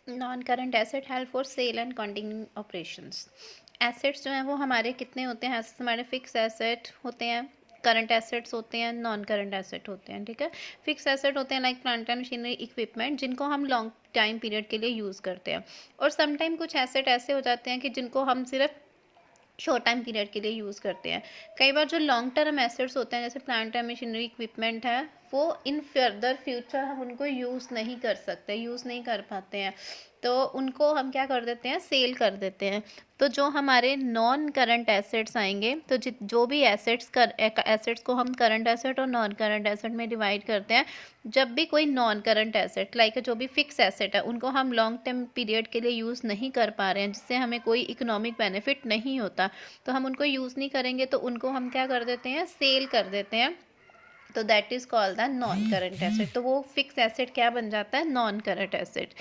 Non current asset held for cell and continuing operations. Assets जो हैं वो हमारे कितने होते हैं? एसेट्स हमारे फिक्स एसेट होते हैं, करंट एसेट्स होते हैं, नॉन करंट एसेट होते हैं। ठीक है, फिक्स एसेट होते हैं like plant and machinery, equipment, जिनको हम लॉन्ग टाइम पीरियड के लिए यूज़ करते हैं। और समटाइम कुछ एसेट ऐसे हो जाते हैं कि जिनको हम सिर्फ शॉर्ट टाइम पीरियड के लिए यूज़ करते हैं। कई बार जो लॉन्ग टर्म एसेट्स होते हैं जैसे प्लांट एंड मशीनरी, इक्विपमेंट है, वो इन फर्दर फ्यूचर हम उनको यूज़ नहीं कर सकते, यूज़ नहीं कर पाते हैं, तो उनको हम क्या कर देते हैं? सेल कर देते हैं। तो जो हमारे नॉन करंट एसेट्स आएंगे, तो जो भी एसेट्स को हम करंट एसेट और नॉन करंट एसेट में डिवाइड करते हैं। जब भी कोई नॉन करंट एसेट लाइक जो भी फिक्स एसेट है उनको हम लॉन्ग टर्म पीरियड के लिए यूज़ नहीं कर पा रहे हैं, जिससे हमें कोई इकोनॉमिक बेनिफिट नहीं होता, तो हम उनको यूज़ नहीं करेंगे, तो उनको हम क्या कर देते हैं? सेल कर देते हैं। तो that is called the non current asset. तो वो फिक्स एसेट क्या बन जाता है? Non current asset.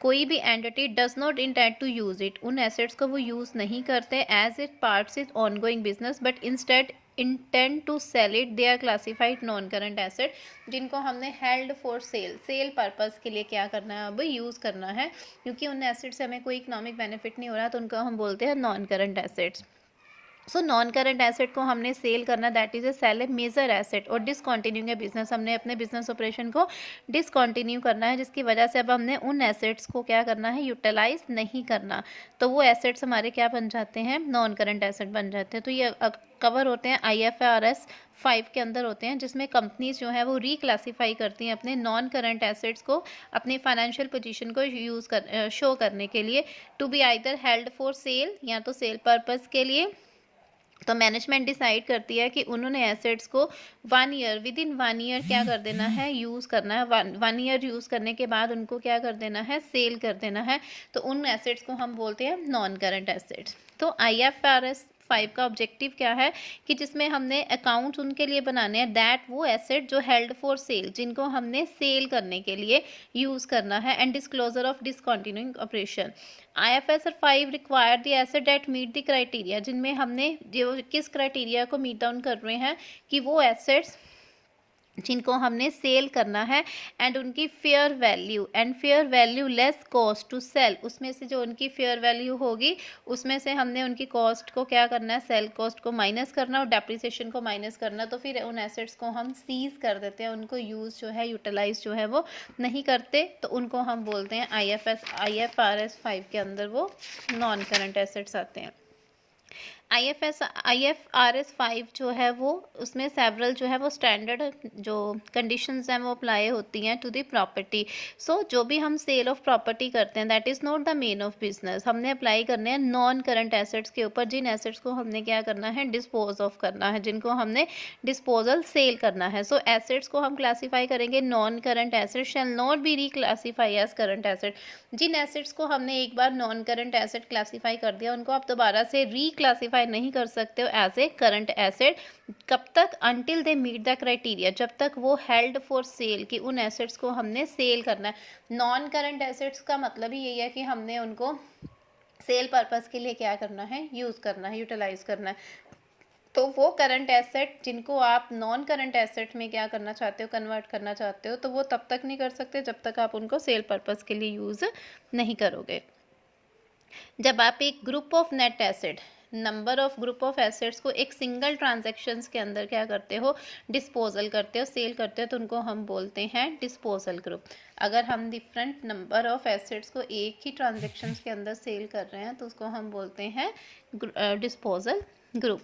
कोई भी entity does not intend to use it, उन एसेट्स को वो यूज़ नहीं करते as it parts is on going business, but instead intend to sell it, they are classified non current asset, जिनको हमने held for sale, sale purpose के लिए क्या करना है? अब यूज़ करना है, क्योंकि उन एसेट से हमें कोई इकोनॉमिक बेनिफिट नहीं हो रहा, तो उनको हम बोलते हैं non current assets. So non current asset को हमने सेल करना, that is a sale a major asset, और डिसकंटिन्यूइंग ए बिजनेस, हमने अपने बिजनेस ऑपरेशन को डिसकंटिन्यू करना है, जिसकी वजह से अब हमने उन एसेट्स को क्या करना है? यूटिलाइज नहीं करना, तो वो एसेट्स हमारे क्या बन जाते हैं? नॉन करंट एसेट बन जाते हैं। तो ये कवर होते हैं IFRS 5 के अंदर होते हैं, जिसमें कंपनीज जो है वो रिक्लासीफाई करती हैं अपने नॉन करंट एसेट्स को अपनी फाइनेंशियल पोजीशन को शो करने के लिए, to be either held for sale, या तो सेल पर्पज़ के लिए। तो मैनेजमेंट डिसाइड करती है कि उन्होंने एसेट्स को 1 ईयर, विद इन 1 ईयर क्या कर देना है? यूज़ करना है। 1 ईयर यूज़ करने के बाद उनको क्या कर देना है? सेल कर देना है। तो उन एसेट्स को हम बोलते हैं नॉन करंट एसेट्स। तो IFRS 5 का ऑब्जेक्टिव क्या है? कि जिसमें हमने अकाउंट्स उनके लिए बनाने हैं, दैट वो एसेट जो हेल्ड फॉर सेल, जिनको हमने सेल करने के लिए यूज़ करना है, and disclosure of discontinuing operation. IFRS 5 require the asset that meet the criteria, जिनमें हमने जो किस क्राइटेरिया को मीट डाउन कर रहे हैं कि वो एसेट्स जिनको हमने सेल करना है, एंड उनकी fair value, and fair value less cost to sell, उसमें से जो उनकी फेयर वैल्यू होगी उसमें से हमने उनकी कॉस्ट को क्या करना है? सेल कॉस्ट को माइनस करना और डेप्रिसिएशन को माइनस करना। तो फिर उन एसेट्स को हम सीज कर देते हैं, उनको यूज़ जो है, यूटिलाइज जो है वो नहीं करते, तो उनको हम बोलते हैं IFRS 5 के अंदर वो नॉन करंट एसेट्स आते हैं। IFRS 5 जो है वो, उसमें सेवरल जो है वो स्टैंडर्ड जो कंडीशंस हैं वो अप्लाई होती हैं टू द प्रॉपर्टी। सो जो भी हम सेल ऑफ प्रॉपर्टी करते हैं, that is not the main of business, हमने अप्लाई करने हैं नॉन करंट एसेट्स के ऊपर, जिन एसेट्स को हमने क्या करना है? डिस्पोज ऑफ करना है, जिनको हमने डिस्पोजल सेल करना है। सो एसेट्स को हम क्लासीफाई करेंगे non current asset shall not be reclassify as current asset. जिन एसेट्स को हमने एक बार नॉन करंट एसेट क्लासीफाई कर दिया, उनको आप दोबारा से रिक्लासीफाई नहीं कर सकते हो एज ए करंट एसेट। कब तक? Until they meet the criteria, जब तक वो हेल्ड फॉर सेल, कि उन एसेट्स को हमने सेल करना है। नॉन करंट एसेट्स का मतलब ही यही है कि हमने उनको सेल पर्पज़ के लिए क्या करना है? यूज़ करना है, यूटिलाइज करना है। तो वो करंट एसेट जिनको आप नॉन करंट एसेट में क्या करना चाहते हो? कन्वर्ट करना चाहते हो, तो वो तब तक नहीं कर सकते जब तक आप उनको सेल पर्पज़ के लिए यूज़ नहीं करोगे। जब आप एक group of net asset, number of group of assets को एक सिंगल ट्रांजैक्शंस के अंदर क्या करते हो? डिस्पोजल करते हो, सेल करते हो, तो उनको हम बोलते हैं डिस्पोजल ग्रुप। अगर हम डिफरेंट नंबर ऑफ एसेट्स को एक ही ट्रांजैक्शंस के अंदर सेल कर रहे हैं, तो उसको हम बोलते हैं disposal group.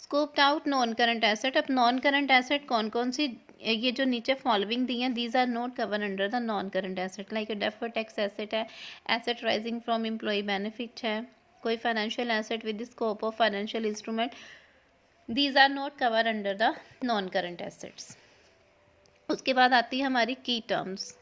Scoped out non current asset. अब नॉन करंट एसेट कौन कौन सी, ये जो नीचे फॉलोइंग दी हैं, these are not cover under the non current asset, like deferred tax asset है, asset rising from employ benefit है, कोई financial asset with the scope of financial instrument, these are not cover under the non current assets. उसके बाद आती है हमारी की terms,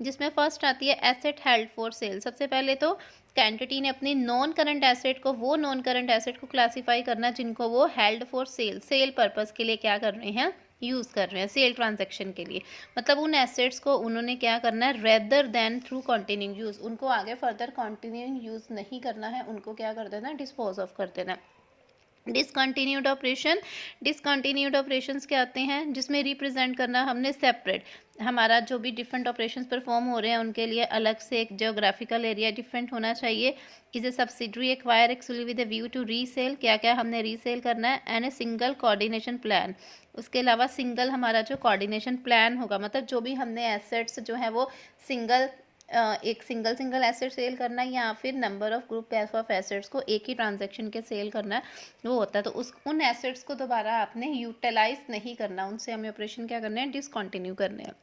जिसमें फर्स्ट आती है एसेट हेल्ड फॉर सेल। सबसे पहले तो कैंटिटी ने अपनी नॉन करंट एसेट को, वो नॉन करंट एसेट को क्लासीफाई करना जिनको वो held for sale, sale purpose के लिए क्या कर रहे हैं? यूज़ कर रहे हैं, सेल ट्रांजैक्शन के लिए। मतलब उन एसेट्स को उन्होंने क्या करना है? Rather than through continuing use, उनको आगे फर्दर कंटिन्यूइंग यूज़ नहीं करना है, उनको क्या कर देना है? डिस्पोज ऑफ कर देना है। डिसकंटिन्यूड ऑपरेशन, डिसकंटिन्यूड ऑपरेशंस क्या आते हैं, जिसमें रिप्रेजेंट करना हमने सेपरेट, हमारा जो भी डिफरेंट ऑपरेशंस परफॉर्म हो रहे हैं उनके लिए अलग से एक जियोग्राफिकल एरिया डिफरेंट होना चाहिए। Is a subsidiary acquire actually with a view to resale, क्या क्या हमने रीसेल करना है, and a single coordination plan. उसके अलावा सिंगल हमारा जो कोऑर्डिनेशन प्लान होगा, मतलब जो भी हमने एसेट्स जो है वो सिंगल एक सिंगल एसेट सेल करना है या फिर number of group of assets को एक ही ट्रांजैक्शन के सेल करना है, वो होता है। तो उन एसेट्स को दोबारा आपने यूटिलाइज नहीं करना, उनसे हमें ऑपरेशन क्या करना है, डिसकंटिन्यू करने हैं।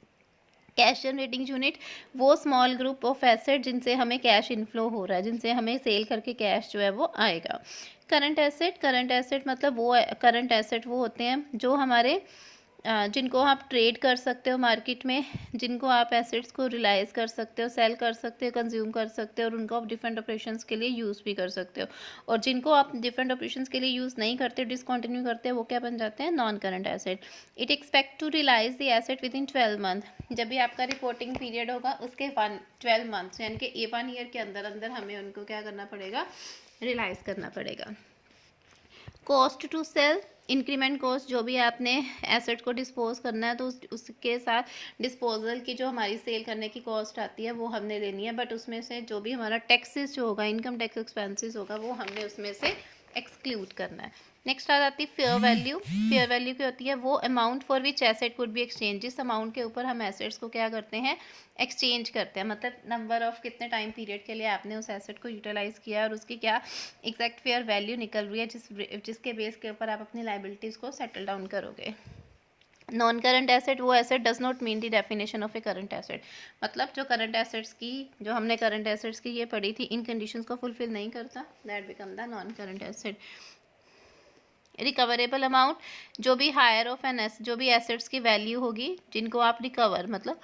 कैश जनरेटिंग यूनिट, वो स्मॉल ग्रुप ऑफ एसेट जिनसे हमें कैश इनफ्लो हो रहा है, जिनसे हमें सेल करके कैश जो है वो आएगा। करंट एसेट मतलब वो करंट एसेट वो होते हैं जो हमारे जिनको आप ट्रेड कर सकते हो मार्केट में, जिनको आप एसेट्स को रिलाइज कर सकते हो, सेल कर सकते हो, कंज्यूम कर सकते हो, और उनको आप डिफरेंट ऑपरेशंस के लिए यूज़ भी कर सकते हो। और जिनको आप डिफरेंट ऑपरेशंस के लिए यूज़ नहीं करते, डिसकंटिन्यू करते हैं, वो क्या बन जाते हैं, non current asset. It expect to realise the asset within 12 month, जब भी आपका रिपोर्टिंग पीरियड होगा उसके 12 मंथ्स यानी कि 1 ईयर के अंदर अंदर हमें उनको क्या करना पड़ेगा, रिलाइज करना पड़ेगा। Cost to sell, increment cost, जो भी आपने एसेट को डिस्पोज करना है तो उसके साथ डिस्पोजल की जो हमारी सेल करने की कॉस्ट आती है वो हमने लेनी है, बट उसमें से जो भी हमारा टैक्सेस जो होगा, इनकम टैक्स एक्सपेंसेस होगा, वो हमने उसमें से एक्सक्लूड करना है। नेक्स्ट आ जाती है फेयर वैल्यू। फेयर वैल्यू क्या होती है, वो amount for which asset could be exchange, जिस अमाउंट के ऊपर हम एसेट्स को क्या करते हैं, एक्सचेंज करते हैं, मतलब नंबर ऑफ कितने टाइम पीरियड के लिए आपने उस एसेट को यूटिलाइज किया और उसकी क्या एग्जैक्ट फेयर वैल्यू निकल रही है, जिसके बेस के ऊपर आप अपनी लाइबिलिटीज़ को सेटल डाउन करोगे। नॉन करंट एसेट, वो asset does not mean the definition of A current asset, मतलब जो करंट एसेट्स की, जो हमने करंट एसेट्स की ये पढ़ी थी, इन कंडीशंस को फुलफिल नहीं करता, that become the non current asset. Recoverable amount, जो भी हायर ऑफ एन जो भी एसेट्स की वैल्यू होगी जिनको आप रिकवर, मतलब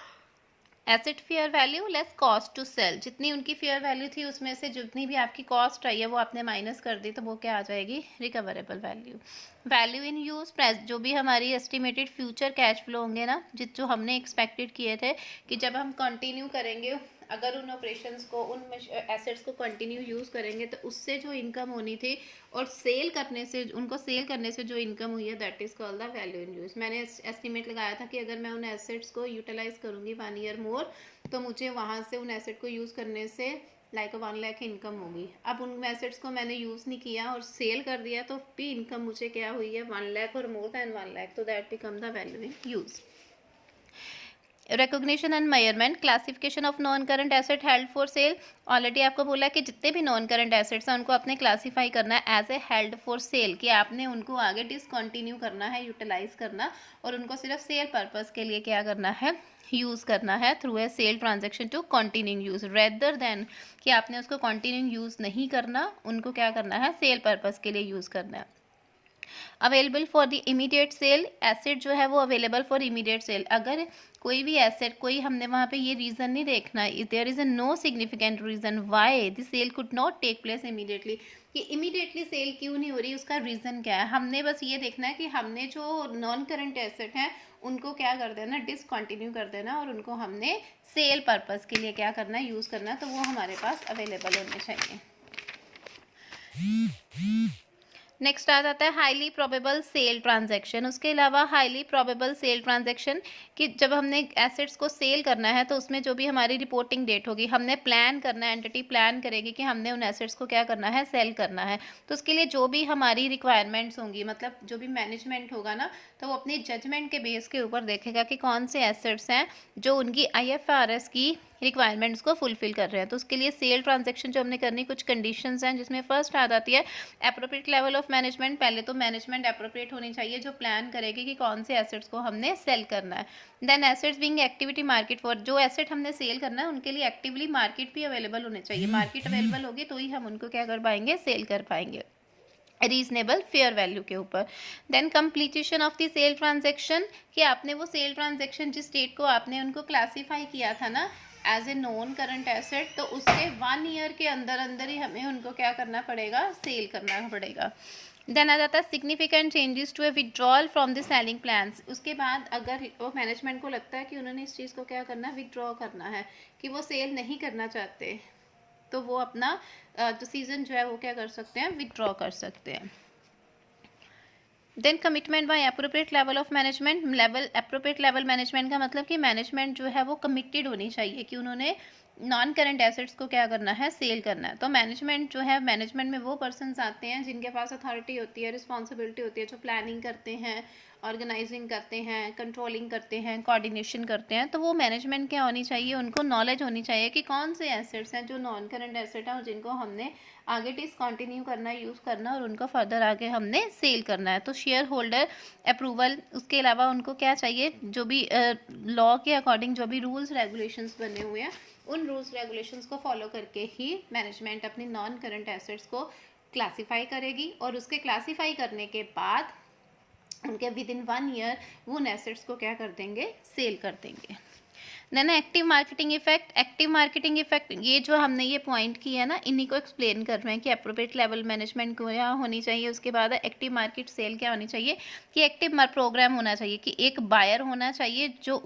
asset fair value less cost to sell, जितनी उनकी फेयर वैल्यू थी उसमें से जितनी भी आपकी कॉस्ट आई है वो आपने माइनस कर दी, तो वो क्या आ जाएगी, recoverable value. Value in use, जो भी हमारी एस्टिमेटेड फ्यूचर कैश फ्लो होंगे ना, जो हमने एक्सपेक्टेड किए थे कि जब हम कंटिन्यू करेंगे, अगर उन ऑपरेशंस को, उन एसेट्स को कंटिन्यू यूज़ करेंगे तो उससे जो इनकम होनी थी और सेल करने से, उनको सेल करने से जो इनकम हुई है, that is called the value in use. मैंने एस्टिमेट लगाया था कि अगर मैं उन एसेट्स को यूटिलाइज करूँगी 1 ईयर मोर, तो मुझे वहाँ से उन एसेट को यूज़ करने से लाइक 1 लाख इनकम होगी। अब उन एसेट्स को मैंने यूज़ नहीं किया और सेल कर दिया, तो भी इनकम मुझे क्या हुई है, 1 लाख और मोर दैन 1 लाख, तो that become the value in use. Recognition and measurement, classification of non current asset held for cell, already आपको बोला कि जितने भी नॉन करंट एसेट्स हैं उनको आपने क्लासीफाई करना है as a held for sale, कि आपने उनको आगे डिसकंटिन्यू करना है, यूटिलाइज करना, और उनको सिर्फ सेल पर्पस के लिए क्या करना है, यूज़ करना है through a sale transaction to continue use, rather than कि आपने उसको कंटिन्यू यूज़ नहीं करना, उनको क्या करना है, सेल पर्पस के लिए यूज़ करना है। Available for the immediate sale, asset जो है वो अवेलेबल फॉर इमीडिएट सेल, अगर कोई भी एसेट, कोई हमने वहाँ पे ये रीज़न नहीं देखना, there is a no significant reason why the sale could not take place immediately, कि इमीडिएटली सेल क्यों नहीं हो रही, उसका रीज़न क्या है, हमने बस ये देखना है कि हमने जो नॉन करंट एसेट हैं उनको क्या कर देना, डिसकंटिन्यू कर देना, और उनको हमने सेल पर्पस के लिए क्या करना है, यूज़ करना, तो वो हमारे पास अवेलेबल होने चाहिए। नेक्स्ट आ जाता है हाईली प्रोबेबल सेल ट्रांजैक्शन। उसके अलावा हाईली प्रोबेबल सेल ट्रांजैक्शन, कि जब हमने एसेट्स को सेल करना है तो उसमें जो भी हमारी रिपोर्टिंग डेट होगी, हमने प्लान करना है, एंटिटी प्लान करेगी कि हमने उन एसेट्स को क्या करना है, सेल करना है, तो उसके लिए जो भी हमारी रिक्वायरमेंट्स होंगी, मतलब जो भी मैनेजमेंट होगा ना, तो वो अपनी जजमेंट के बेस के ऊपर देखेगा कि कौन से एसेट्स हैं जो उनकी IFRS की रिक्वायरमेंट्स को फुलफिल कर रहे हैं। तो उसके लिए सेल ट्रांजैक्शन जो हमने करनी, कुछ कंडीशंस हैं, जिसमें फर्स्ट आ जाती है एप्रोप्रिएट लेवल ऑफ मैनेजमेंट। पहले तो मैनेजमेंट एप्रोप्रिएट होनी चाहिए जो प्लान करेगी कि कौन से एसेट्स को हमने सेल करना है। Then assets being activity market for, जो एसेट हमने सेल करना है उनके लिए एक्टिवली मार्केट भी अवेलेबल होने चाहिए, मार्केट अवेलेबल होगी तो ही हम उनको क्या कर पाएंगे, सेल कर पाएंगे रीजनेबल फेयर वैल्यू के ऊपर। Then completion of the sale transaction, कि आपने वो सेल ट्रांजेक्शन जिस डेट को आपने उनको क्लासीफाई किया था ना as a non current asset, तो उसके 1 ईयर के अंदर अंदर ही हमें उनको क्या करना पड़ेगा, सेल करना पड़ेगा। देन आ जाता है significant changes to a withdrawal from the selling plans. उसके बाद अगर वो मैनेजमेंट को लगता है कि उन्होंने इस चीज़ को क्या करना है, विड्रॉ करना है, कि वो सेल नहीं करना चाहते, तो वो अपना डिसीजन जो है वो क्या कर सकते हैं, विड्रॉ कर सकते हैं। Then commitment by appropriate level of management. Appropriate level management का मतलब कि मैनेजमेंट जो है वो कमिटेड होनी चाहिए कि उन्होंने नॉन करंट एसेट्स को क्या करना है, सेल करना है। तो मैनेजमेंट जो है, मैनेजमेंट में वो पर्सन्स आते हैं जिनके पास अथॉरिटी होती है, रिस्पॉन्सिबिलिटी होती है, जो प्लानिंग करते हैं, ऑर्गेनाइजिंग करते हैं, कंट्रोलिंग करते हैं, कोऑर्डिनेशन करते हैं। तो वो मैनेजमेंट क्या होनी चाहिए, उनको नॉलेज होनी चाहिए कि कौन से एसेट्स हैं जो नॉन करंट एसेट हैं और जिनको हमने आगे डिसकंटिन्यू करना है, यूज़ करना और उनको फर्दर आगे हमने सेल करना है। तो शेयर होल्डर अप्रूवल, उसके अलावा उनको क्या चाहिए, जो भी लॉ के अकॉर्डिंग जो भी रूल्स रेगुलेशंस बने हुए हैं उन रूल्स रेगुलेशंस को फॉलो करके ही मैनेजमेंट अपनी नॉन करंट एसेट्स को क्लासीफाई करेगी और उसके क्लासीफाई करने के बाद उनके विद इन 1 ईयर वो उन एसेट्स को क्या कर देंगे, सेल कर देंगे। Then active marketing effect. Active marketing effect, ये जो हमने ये पॉइंट किया है ना, इन्हीं को एक्सप्लेन कर रहे हैं कि अप्रोप्रिएट लेवल मैनेजमेंट क्या होनी चाहिए, उसके बाद एक्टिव मार्केट सेल क्या होनी चाहिए, कि एक्टिव प्रोग्राम होना चाहिए, कि एक बायर होना चाहिए जो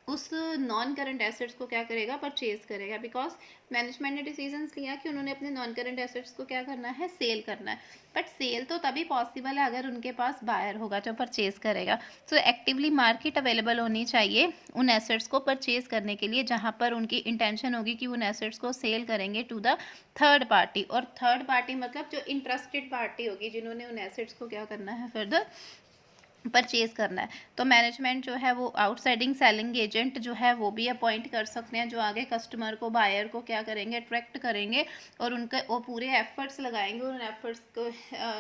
उस नॉन करंट एसेट्स को क्या करेगा, परचेज करेगा। बिकॉज मैनेजमेंट ने डिसीजंस लिया कि उन्होंने अपने नॉन करंट एसेट्स को क्या करना है, सेल करना है। बट सेल तो तभी पॉसिबल है अगर उनके पास बायर होगा जो परचेज करेगा। सो एक्टिवली मार्केट अवेलेबल होनी चाहिए उन एसेट्स को परचेज करने के लिए जहां पर उनकी इंटेंशन होगी कि उन एसेट्स को सेल करेंगे टू द थर्ड पार्टी। और थर्ड पार्टी मतलब जो इंटरेस्टेड पार्टी होगी जिन्होंने उन एसेट्स को क्या करना है, फर्दर परचेज करना है। तो मैनेजमेंट जो है वो आउटसाइडिंग सेलिंग एजेंट जो है वो भी अपॉइंट कर सकते हैं, जो आगे कस्टमर को, बायर को क्या करेंगे, अट्रैक्ट करेंगे और उनका वो पूरे एफर्ट्स लगाएंगे। उन एफर्ट्स को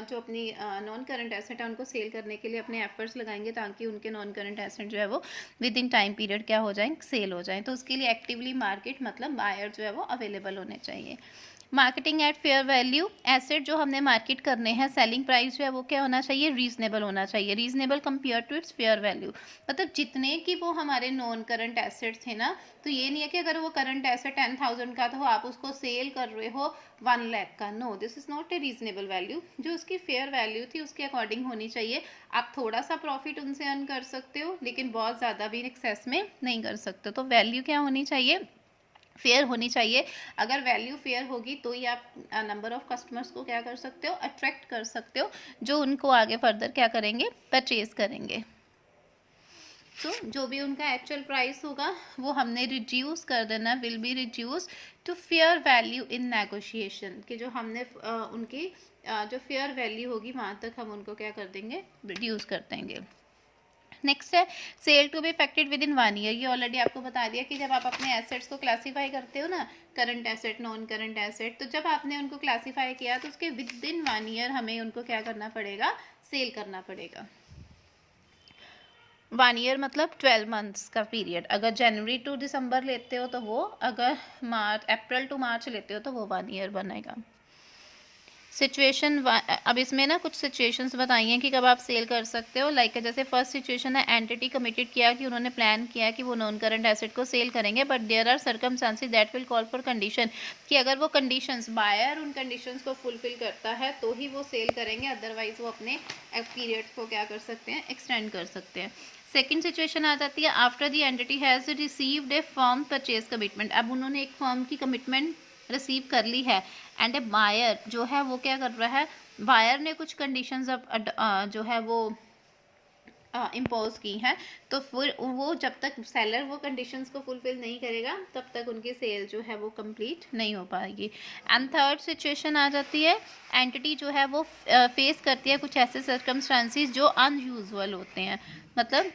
जो अपनी नॉन करंट एसेट है उनको सेल करने के लिए अपने एफर्ट्स लगाएंगे ताकि उनके नॉन करंट एसेट जो है वो विद इन टाइम पीरियड क्या हो जाए, सेल हो जाए। तो उसके लिए एक्टिवली मार्केट मतलब बायर जो है वो अवेलेबल होने चाहिए। Marketing at fair value, asset जो हमने मार्केट करने हैं, सेलिंग प्राइस जो है वो क्या होना चाहिए, रीजनेबल होना चाहिए। Reasonable compare to its fair value, मतलब जितने की वो हमारे नॉन करंट एसेट थे ना, तो ये नहीं है कि अगर वो करंट एसेट 10,000 का था आप उसको सेल कर रहे हो 1 लाख का। No, this is not a reasonable value. जो उसकी फेयर वैल्यू थी उसके अकॉर्डिंग होनी चाहिए। आप थोड़ा सा प्रॉफिट उनसे अर्न कर सकते हो लेकिन बहुत ज़्यादा भी एक्सेस में नहीं कर सकते। तो वैल्यू क्या होनी चाहिए, फेयर होनी चाहिए। अगर वैल्यू फेयर होगी तो ही आप नंबर ऑफ कस्टमर्स को क्या कर सकते हो, अट्रैक्ट कर सकते हो, जो उनको आगे फर्दर क्या करेंगे, परचेज करेंगे। तो जो भी उनका एक्चुअल प्राइस होगा वो हमने रिड्यूस कर देना, will be reduce to fair value in negotiation, कि जो हमने उनकी जो फेयर वैल्यू होगी वहाँ तक हम उनको क्या कर देंगे, रिड्यूस कर देंगे। नेक्स्ट है sell to be effected within 1 year. ये ऑलरेडी आपको बता दिया कि जब आप अपने एसेट्स को क्लासीफाई करते हो ना, current asset, non current asset, तो जब आपने उनको क्लासीफाई किया तो उसके विद इन 1 ईयर हमें उनको क्या करना पड़ेगा, सेल करना पड़ेगा। 1 ईयर मतलब 12 मंथ्स का पीरियड। अगर जनवरी टू दिसंबर लेते हो तो वो, अगर अप्रैल टू मार्च लेते हो तो वो 1 ईयर बनेगा। सिचुएशन, अब इसमें ना कुछ सिचुएशंस बताई हैं कि कब आप सेल कर सकते हो। लाइक जैसे फर्स्ट सिचुएशन है, एंटिटी कमिटेड किया कि उन्होंने प्लान किया कि वो नॉन करंट एसेट को सेल करेंगे, but there are circumstances that will call for condition, कि अगर वो कंडीशंस, बायर उन कंडीशंस को फुलफिल करता है तो ही वो सेल करेंगे, अदरवाइज वो अपने पीरियड को क्या कर सकते हैं, एक्सटेंड कर सकते हैं। सेकेंड सिचुएशन आ जाती है after the entity has received A firm purchase commitment. अब उन्होंने एक फर्म की कमिटमेंट रिसीव कर ली है एंड ए बायर जो है वो क्या कर रहा है, बायर ने कुछ कंडीशंस अब जो है वो इम्पोज की हैं, तो फिर वो जब तक सेलर वो कंडीशंस को फुलफिल नहीं करेगा तब तक उनकी सेल जो है वो कंप्लीट नहीं हो पाएगी। एंड थर्ड सिचुएशन आ जाती है, एंटिटी जो है वो फेस करती है कुछ ऐसे सर्कमस्टांसेस जो अनयूजुअल होते हैं, मतलब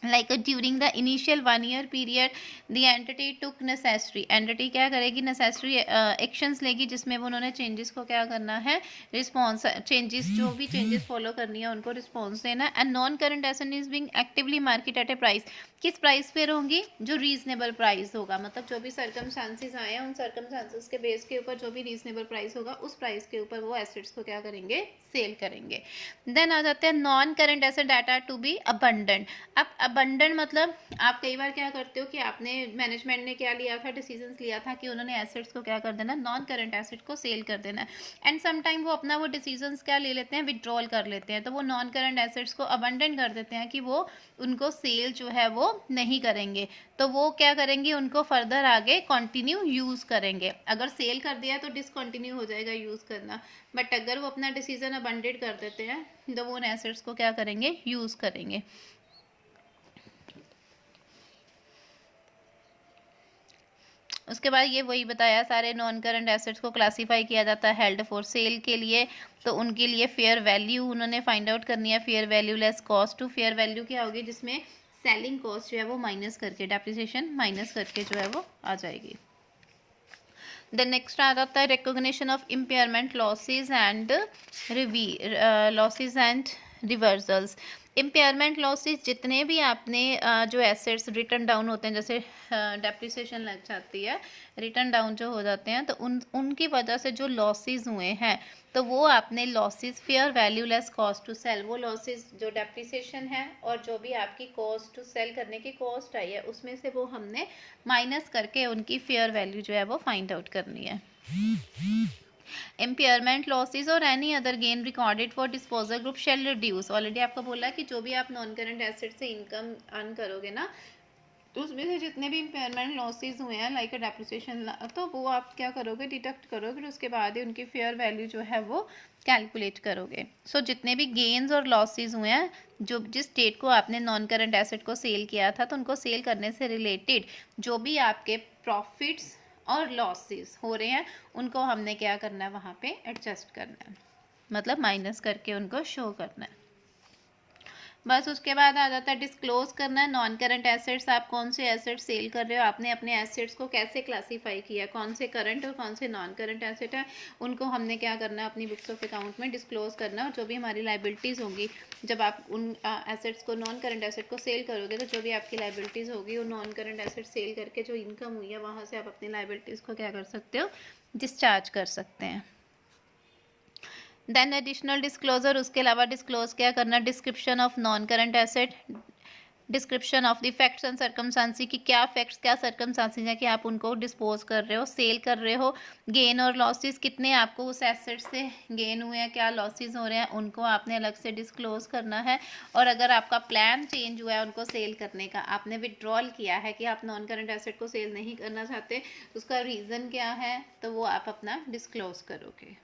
like during the initial 1 year period the entity took necessary, entity क्या करेगी, नेसेसरी एक्शंस लेगी जिसमें वो उन्होंने चेंजेस को क्या करना है, रिस्पॉन्स, चेंजेस जो भी चेंजेस फॉलो करनी है उनको रिस्पॉन्स देना। And non current asset is being actively market at A price, किस प्राइस पे होंगी, जो रीजनेबल प्राइस होगा, मतलब जो भी सर्कमस्टांसेस आए हैं उन सर्कमस्टांसेस के बेस के ऊपर जो भी रीजनेबल प्राइस होगा उस प्राइस के ऊपर वो एसेट्स को क्या करेंगे, सेल करेंगे। देन आ जाते हैं non current asset data to be abandoned. अब अबंडेंट मतलब आप कई बार क्या करते हो कि आपने मैनेजमेंट ने क्या लिया था, डिसीजंस लिया था कि उन्होंने एसेट्स को क्या कर देना, नॉन करंट एसेट को सेल कर देना है, एंड सम टाइम वो अपना वो डिसीजंस क्या ले लेते हैं, विड्रॉल कर लेते हैं, तो वो नॉन करंट एसेट्स को अबंडेंट कर देते हैं कि वो उनको सेल जो है वो नहीं करेंगे, तो वो क्या करेंगे, उनको फर्दर आगे कंटिन्यू यूज़ करेंगे। अगर सेल कर दिया तो डिसकंटिन्यू हो जाएगा यूज़ करना, बट अगर वो अपना डिसीजन अबंडेंट कर देते हैं तो वो उन एसेट्स को क्या करेंगे, यूज़ करेंगे। उसके बाद ये वही बताया, सारे नॉन करंट एसेट्स को क्लासीफाई किया जाता है हेल्ड फॉर सेल के लिए, तो उनके लिए फेयर वैल्यू उन्होंने फाइंड आउट करनी है, fair value less cost to, fair value क्या होगी, जिसमें सेलिंग कॉस्ट जो है वो माइनस करके, डेप्रिसिएशन माइनस करके जो है वो आ जाएगी। देन नेक्स्ट आ जाता है recognition of impairment losses and losses and reversals. Impairment losses जितने भी आपने जो एसेट्स रिटर्न डाउन होते हैं, जैसे डेप्रिसिएशन लग जाती है, रिटर्न डाउन जो हो जाते हैं, तो उनकी वजह से जो लॉसेज हुए हैं, तो वो आपने losses fair value less cost to sell, वो लॉसेज जो डेप्रिसिएशन है और जो भी आपकी कॉस्ट टू सेल करने की कॉस्ट आई है, उसमें से वो हमने माइनस करके उनकी फेयर वैल्यू जो है वो फाइंड आउट करनी है। इम्पेयरमेंट लॉसेज और any other gain recorded for disposal group shall reduce, already आपको बोला कि जो भी आप नॉन करंट एसेट से इनकम अर्न करोगे ना, तो उसमें से जितने भी इम्पेयरमेंट लॉसेज हुए हैं लाइक डेप्रिसिएशन, तो वो आप क्या करोगे, डिडक्ट करोगे, फिर उसके बाद ही उनकी फेयर वैल्यू जो है वो कैलकुलेट करोगे। सो जितने भी गेन्स और लॉसेज हुए हैं, जो जिस डेट को आपने नॉन करंट एसेट को सेल किया था, तो उनको सेल करने से रिलेटेड जो भी आपके प्रॉफिट्स और लॉसेस हो रहे हैं, उनको हमने क्या करना है, वहाँ पे एडजस्ट करना है, मतलब माइनस करके उनको शो करना है। बस उसके बाद आ जाता है डिस्क्लोज करना है नॉन करंट एसेट्स, आप कौन से एसेट्स सेल कर रहे हो, आपने अपने एसेट्स को कैसे क्लासीफाई किया, कौन से करंट और कौन से नॉन करंट एसेट है, उनको हमने क्या करना है, अपनी बुक्स ऑफ अकाउंट में डिस्क्लोज करना है। और जो भी हमारी लाइबिलिटीज़ होंगी, जब आप उन एसेट्स को, नॉन करंट एसेट को सेल करोगे, तो जो भी आपकी लाइबिलिटीज़ होगी, वो नॉन करंट एसेट सेल करके जो इनकम हुई है, वहाँ से आप अपनी लाइबिलिटीज़ को क्या कर सकते हो, डिस्चार्ज कर सकते हैं। देन एडिशनल डिस्क्लोजर, उसके अलावा डिस्क्लोज क्या करना, description of non current asset, description of the facts and circumstances, की क्या फैक्ट्स क्या सर्कमस्टांसिस है कि आप उनको डिस्पोज कर रहे हो, सेल कर रहे हो। गेन और लॉसेस, कितने आपको उस एसेट से गेन हुए हैं, क्या लॉसेस हो रहे हैं, उनको आपने अलग से डिस्क्लोज करना है। और अगर आपका प्लान चेंज हुआ है उनको सेल करने का, आपने विड्रॉल किया है कि आप नॉन करंट एसेट को सेल नहीं करना चाहते, उसका रीज़न क्या है, तो वो आप अपना डिस्क्लोज करोगे।